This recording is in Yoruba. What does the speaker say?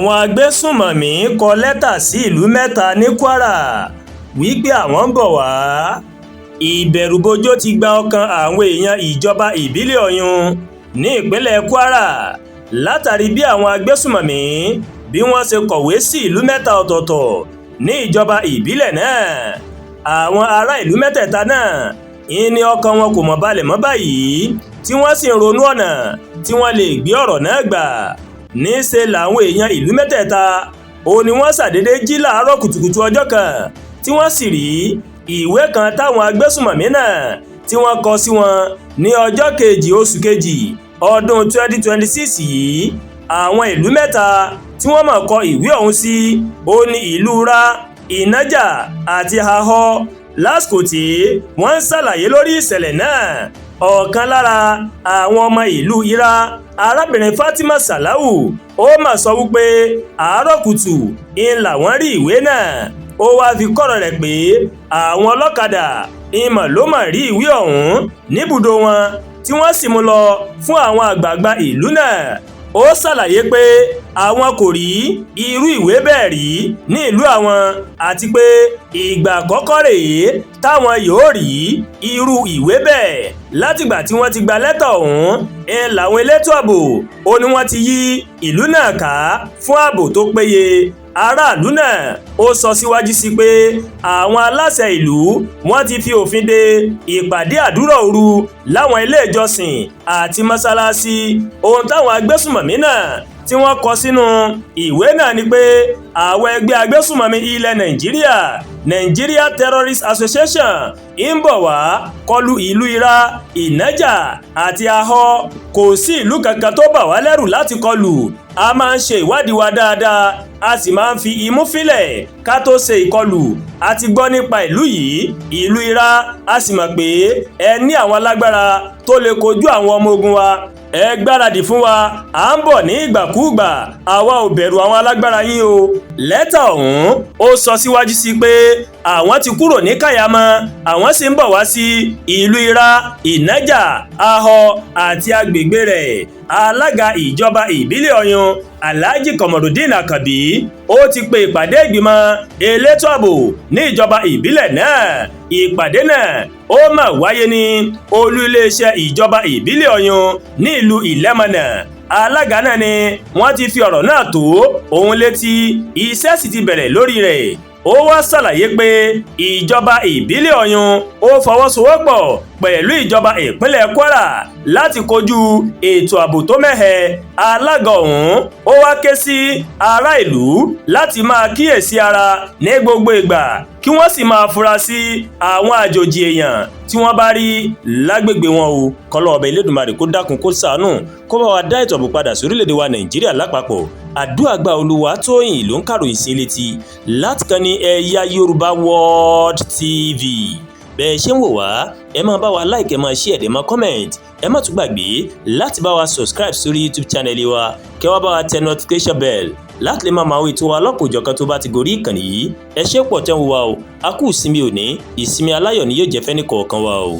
àwọn agbésùnmọ̀mí kọ lẹ́tà sí ìlú mẹ́ta ní Kwara wípé àwọn ń bọ̀ wá. Ìbẹ̀rùbojo ti gba ọkàn àwọn èèyàn ìjọba ìbílẹ̀ Ọ̀yún ní ìpínlẹ̀ Kwara látàrí bí àwọn agbésùnmọ̀mí bí wọ́n ṣe kọ̀wé sí ìlú mẹ́ta ọ̀tọ̀ọ̀tọ̀ ní ìjọba ìbílẹ̀ náà. Àwọn ará ìlú mẹ́tẹ̀ẹ̀ta náà ní ọkàn wọn kò mọ̀ balẹ̀ mọ́ báyìí tí wọ́n sì ń ronú ọ̀nà tí wọ́n lè gbé ọ̀rọ̀ náà gbà. Níṣe làwọn èèyàn ìlú mẹ́tẹ̀ẹ̀ta ni wọ́n ṣàdédé jí láàárọ̀ kùtùkùtù ọjọ́ kan tí wọ́n sì rí ìwé kan táwọn agbésùnmọ̀mí náà tí wọ́n kọ sí wọn ní ọjọ́ kejì oṣù kejì ọdún 2026 yìí. Àwọn ìlú mẹ́ta tí wọ́n mọ̀ kọ ìwé ọ̀hún sí ní ìlú Ra, Ìnájà àti Ahọ́. Lásìkò tí wọ́n ń ṣàlàyé lórí ìṣẹ̀lẹ̀ náà, ọ̀kan lára àwọn ọmọ ìlú Ira, arábìnrin Fatima Salau, ó mà sọ wípé àárọ̀ kùtù làwọn rí ìwé náà. Ó wá fi kọ́rọ̀ rẹ̀ pé àwọn ọlọ́kadà ìmọ̀ ló mà rí ìwé ọ̀hún níbùdó wọn tí wọ́n sì mú lọ fún àwọn àgbààgbà ìlú náà. Ó ṣàlàyé pé àwọn kò rí irú ìwé bẹ́ẹ̀ rí ní ìlú àwọn àti pé ìgbà àkọ́kọ́ rèé táwọn yóò rí irú ìwé bẹ́ẹ̀ látìgbà tí wọ́n ti gba lẹ́tà ọ̀hún. Làwọn elétò ààbò ní wọ́n ti yí ìlú náà ká fún ààbò tó péye. Aráàlú náà ó sọ síwájú sí pé àwọn aláṣẹ ìlú wọ́n ti fi òfin de ìpàdé àdúrà òru láwọn ilé ìjọsìn àti mọ́sálásí. Ohun táwọn agbésùnmọ̀mí náà tí wọ́n kọ sínú ìwé náà ni pé àwọn ẹgbẹ́ agbésùnmọ̀mí ilẹ̀ Nàìjíríà, Nigeria Terrorist Association, ń bọ̀ wá kọlù ìlú Ira, Ìnájà àti Ahọ́. Kò sí ìlú kankan tó bà wá lẹ́rù láti kọlù. A máa ń ṣe ìwádìí wa dáadáa, a sì máa ń fi imú fílẹ̀ ká tó ṣe ìkọlù. A ti gbọ́ nípa ìlú yìí, ìlú Ira, a sì mọ̀ pé ẹ ní àwọn alágbára tó lè kojú àwọn ọmọ ogun wa. Ẹ gbáradì fún wa, à ń bọ̀ ní ìgbàkúùgbà, àwa ò bẹ̀rù àwọn alágbára yín o. Lẹ́tà ọ̀hún ó sọ síwájú sí pé àwọn ti kúrò ní Kàyámọ́, àwọn sì ń bọ̀ wá sí ìlú Ira, Ìnájà, Ahọ́ àti agbègbè rẹ̀. Alága ìjọba ìbílẹ̀ Ọ̀yún, Alhaji Komorudeen Akabi, ó ti pe ìpàdé ìgbìmọ̀ elétò ààbò ní ìjọba ìbílẹ̀ náà. Ìpàdé náà ó máa wáyé ní olú iléeṣẹ́ ìjọba ìbílẹ̀ Ọ̀yún ní ìlú Ìlẹ́mọ̀nà. Alága náà ni wọ́n ti fi ọ̀rọ̀ náà tó òun létí, iṣẹ́ sì ti bẹ̀rẹ̀ lórí rẹ̀. Ó wá ṣàlàyé pé ìjọba ìbílẹ̀ Ọ̀yún ó fọwọ́sowọ́pọ̀ pẹ̀lú ìjọba ìpínlẹ̀ Kwara láti kojú ètò ààbò tó mẹ́hẹ. Alága ọ̀hún ó wá ké sí ará ìlú láti máa kíyèsí ara ní gbogbo ìgbà kí wọ́n sì máa fura sí àwọn àjòjì èèyàn tí wọ́n bá rí lágbègbè wọn o. Kọ́lọ́ ọba Elédùmarè kó dákun kó ṣàánú kó bá wa dá ètò ààbò padà sórílẹ̀-èdè wa Nàìjíríà lápapọ̀. Àdúrà gba Olúwatóyìn ló ń kàròyìn sí létí láti kàn ní eyayorubaworldtv. Bẹ́ẹ̀ ṣe ń wò wá, ẹ máa bá wa like, ẹ máa share, ẹ máa comment. Ẹ má tún gbàgbé láti bá wa subscribe sórí YouTube channel wa, kẹ́ wá bá wa tẹ notification bell láti lè máa wo ètò wa lọ́kọ̀ọ́jọ̀kan tó bá ti gorí ìkànnì yìí. Ẹ ṣé pọ̀ tẹ́ ń wò wá o. A kú ìsinmi òní, ìsinmi aláyọ̀ ni yóò jẹ́ fẹ́ni kọ̀ọ̀kan wa o.